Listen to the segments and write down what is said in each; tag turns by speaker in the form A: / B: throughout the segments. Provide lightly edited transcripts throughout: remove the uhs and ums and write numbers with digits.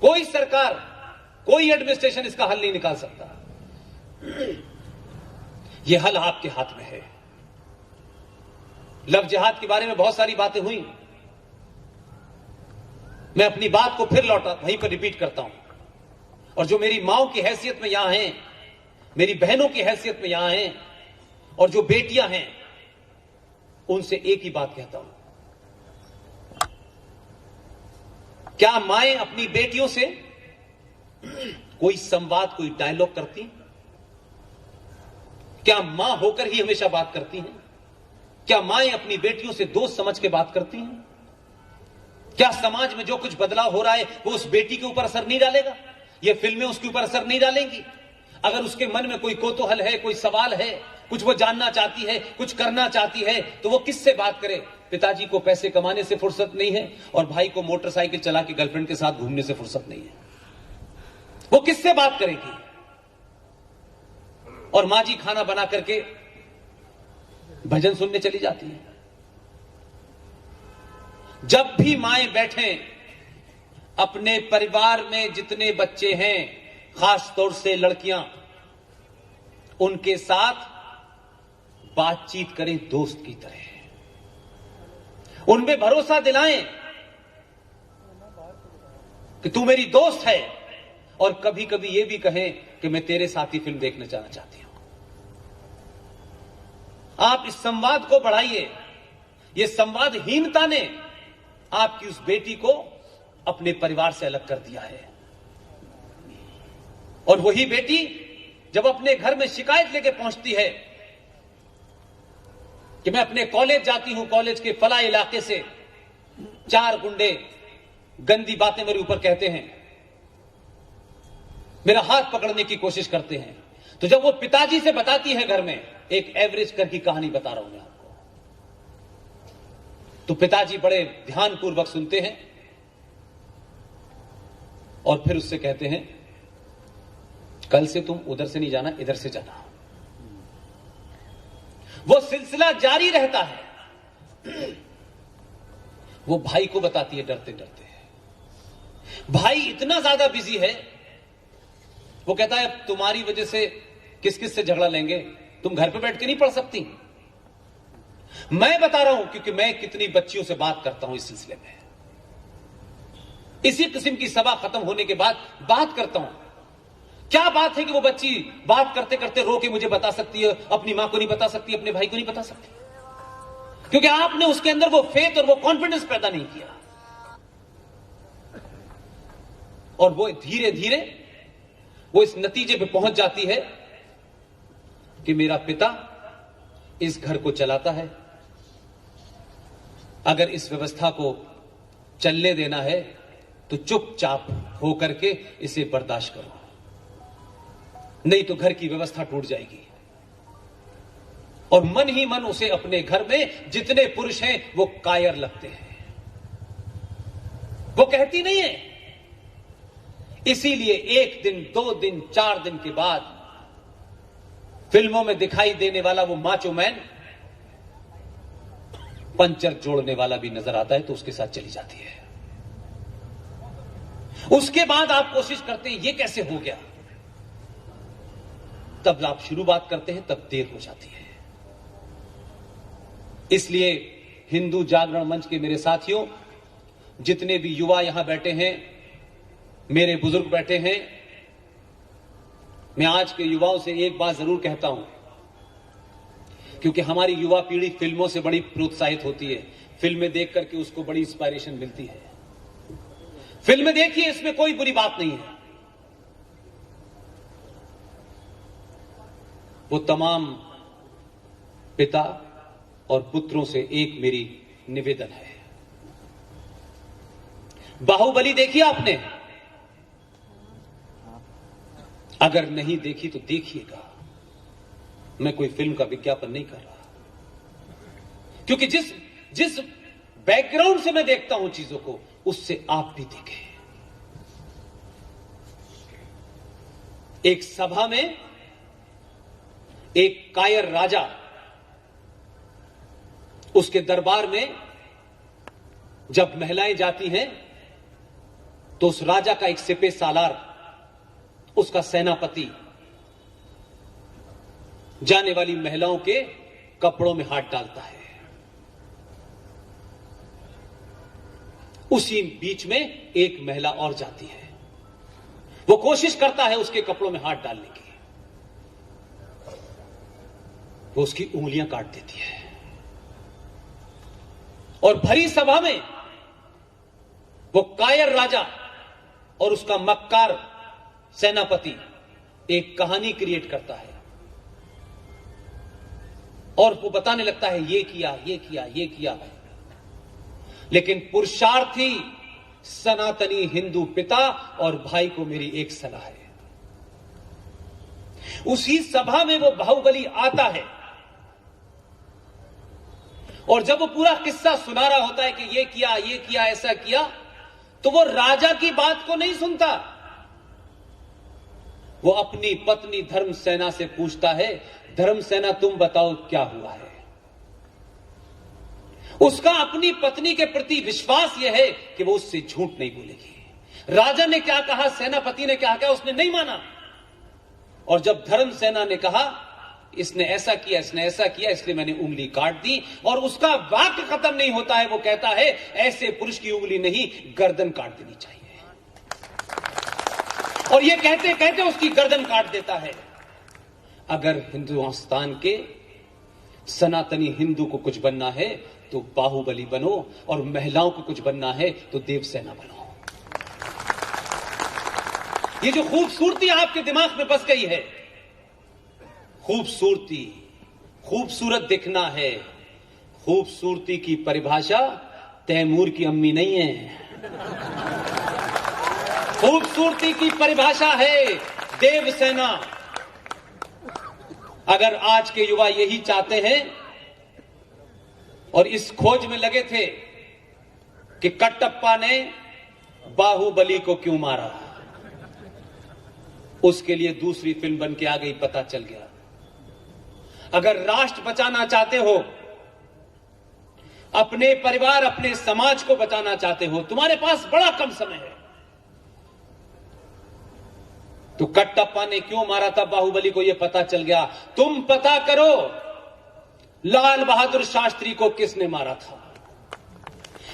A: कोई सरकार, कोई एडमिनिस्ट्रेशन इसका हल नहीं निकाल सकता। यह हल आपके हाथ में है। लव जिहाद के बारे में बहुत सारी बातें हुई। मैं अपनी बात को फिर लौटा वहीं पर रिपीट करता हूं, और जो मेरी माओ की हैसियत में यहां हैं, मेरी बहनों की हैसियत में यहां हैं, और जो बेटियां हैं, उनसे एक ही बात कहता हूं। क्या माएं अपनी बेटियों से कोई संवाद, कोई डायलॉग करती? क्या मां होकर ही हमेशा बात करती हैं? क्या माएं अपनी बेटियों से दोस्त समझ के बात करती हैं? क्या समाज में जो कुछ बदलाव हो रहा है वो उस बेटी के ऊपर असर नहीं डालेगा? ये फिल्में उसके ऊपर असर नहीं डालेंगी? अगर उसके मन में कोई कौतूहल है, कोई सवाल है, कुछ वो जानना चाहती है, कुछ करना चाहती है, तो वो किससे बात करे? पिताजी को पैसे कमाने से फुर्सत नहीं है और भाई को मोटरसाइकिल चला के गर्लफ्रेंड के साथ घूमने से फुर्सत नहीं है। वो किससे बात करेगी? और मां जी खाना बना करके भजन सुनने चली जाती है। जब भी माएं बैठें, अपने परिवार में जितने बच्चे हैं, खास तौर से लड़कियां, उनके साथ बातचीत करें दोस्त की तरह, उनमें भरोसा दिलाएं कि तू मेरी दोस्त है, और कभी कभी यह भी कहें कि मैं तेरे साथ ही फिल्म देखने जाना चाहती हूं। आप इस संवाद को बढ़ाइए। यह संवादहीनता ने आपकी उस बेटी को अपने परिवार से अलग कर दिया है। और वही बेटी जब अपने घर में शिकायत लेके पहुंचती है कि मैं अपने कॉलेज जाती हूं, कॉलेज के फला इलाके से 4 गुंडे गंदी बातें मेरे ऊपर कहते हैं, मेरा हाथ पकड़ने की कोशिश करते हैं, तो जब वो पिताजी से बताती है घर में, एक एवरेज कर की कहानी बता रहा हूं मैं आपको, तो पिताजी बड़े ध्यानपूर्वक सुनते हैं और फिर उससे कहते हैं, कल से तुम उधर से नहीं जाना, इधर से जाना। वो सिलसिला जारी रहता है। वो भाई को बताती है डरते डरते। भाई इतना ज्यादा बिजी है, वो कहता है अब तुम्हारी वजह से किस किस से झगड़ा लेंगे, तुम घर पे बैठ के नहीं पढ़ सकती। मैं बता रहा हूं क्योंकि मैं कितनी बच्चियों से बात करता हूं इस सिलसिले में। इसी किस्म की सभा खत्म होने के बाद बात करता हूं। क्या बात है कि वो बच्ची बात करते करते रो के मुझे बता सकती है, अपनी मां को नहीं बता सकती, अपने भाई को नहीं बता सकती, क्योंकि आपने उसके अंदर वो फेथ और वो कॉन्फिडेंस पैदा नहीं किया। और वो धीरे धीरे वो इस नतीजे पे पहुंच जाती है कि मेरा पिता इस घर को चलाता है, अगर इस व्यवस्था को चलने देना है तो चुपचाप होकर के इसे बर्दाश्त करो, नहीं तो घर की व्यवस्था टूट जाएगी। और मन ही मन उसे अपने घर में जितने पुरुष हैं वो कायर लगते हैं। वो कहती नहीं है। इसीलिए 1 दिन, 2 दिन, 4 दिन के बाद फिल्मों में दिखाई देने वाला वो माचो मैन पंचर जोड़ने वाला भी नजर आता है तो उसके साथ चली जाती है। उसके बाद आप कोशिश करते हैं ये कैसे हो गया, तब आप शुरुआत करते हैं तब देर हो जाती है। इसलिए हिंदू जागरण मंच के मेरे साथियों, जितने भी युवा यहां बैठे हैं, मेरे बुजुर्ग बैठे हैं, मैं आज के युवाओं से एक बात जरूर कहता हूं, क्योंकि हमारी युवा पीढ़ी फिल्मों से बड़ी प्रोत्साहित होती है, फिल्में देख करके उसको बड़ी इंस्पायरेशन मिलती है। फिल्में देखिए, इसमें कोई बुरी बात नहीं है। वो तमाम पिता और पुत्रों से एक मेरी निवेदन है, बाहुबली देखी आपने? अगर नहीं देखी तो देखिएगा। मैं कोई फिल्म का विज्ञापन नहीं कर रहा, क्योंकि जिस बैकग्राउंड से मैं देखता हूं चीजों को, उससे आप भी देखें। एक सभा में एक कायर राजा, उसके दरबार में जब महिलाएं जाती हैं तो उस राजा का एक सिपह सालार, उसका सेनापति जाने वाली महिलाओं के कपड़ों में हाथ डालता है। उसी बीच में एक महिला और जाती है, वो कोशिश करता है उसके कपड़ों में हाथ डालने की, वो उसकी उंगलियां काट देती है। और भरी सभा में वो कायर राजा और उसका मक्कार सेनापति एक कहानी क्रिएट करता है और वो बताने लगता है ये किया, ये किया, ये किया। लेकिन पुरुषार्थी सनातनी हिंदू पिता और भाई को मेरी एक सलाह है। उसी सभा में वो बाहुबली आता है और जब वो पूरा किस्सा सुना रहा होता है कि ये किया, ऐसा किया, तो वो राजा की बात को नहीं सुनता। वो अपनी पत्नी धर्मसेना से पूछता है, धर्मसेना तुम बताओ क्या हुआ है। उसका अपनी पत्नी के प्रति विश्वास यह है कि वो उससे झूठ नहीं बोलेगी। राजा ने क्या कहा, सेनापति ने क्या कहा, उसने नहीं माना। और जब धर्मसेना ने कहा इसने ऐसा किया, इसने ऐसा किया, इसलिए मैंने उंगली काट दी, और उसका वाक्य खत्म नहीं होता है, वो कहता है ऐसे पुरुष की उंगली नहीं, गर्दन काट देनी चाहिए। और ये कहते कहते उसकी गर्दन काट देता है। अगर हिंदुस्तान के सनातनी हिंदू को कुछ बनना है तो बाहुबली बनो, और महिलाओं को कुछ बनना है तो देवसेना बनो। ये जो खूबसूरती आपके दिमाग में बस गई है, खूबसूरती, खूबसूरत दिखना है, खूबसूरती की परिभाषा तैमूर की अम्मी नहीं है। खूबसूरती की परिभाषा है देवसेना। अगर आज के युवा यही चाहते हैं और इस खोज में लगे थे कि कटप्पा ने बाहुबली को क्यों मारा, उसके लिए दूसरी फिल्म बन के आ गई, पता चल गया। अगर राष्ट्र बचाना चाहते हो, अपने परिवार, अपने समाज को बचाना चाहते हो, तुम्हारे पास बड़ा कम समय है, तो कटप्पा ने क्यों मारा था बाहुबली को, यह पता चल गया। तुम पता करो लाल बहादुर शास्त्री को किसने मारा था,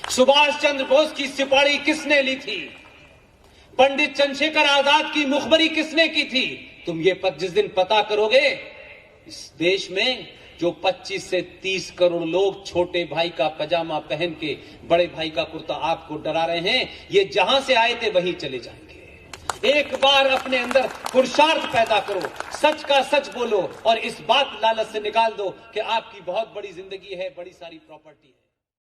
A: सुभाष चंद्र बोस की सिपाही किसने ली थी, पंडित चंद्रशेखर आजाद की मुखबरी किसने की थी। तुम ये जिस दिन पता करोगे, इस देश में जो 25 से 30 करोड़ लोग छोटे भाई का पजामा पहन के बड़े भाई का कुर्ता आपको डरा रहे हैं, ये जहां से आए थे वहीं चले जाएंगे। एक बार अपने अंदर पुरुषार्थ पैदा करो, सच का सच बोलो, और इस बात लालच से निकाल दो कि आपकी बहुत बड़ी जिंदगी है, बड़ी सारी प्रॉपर्टी है।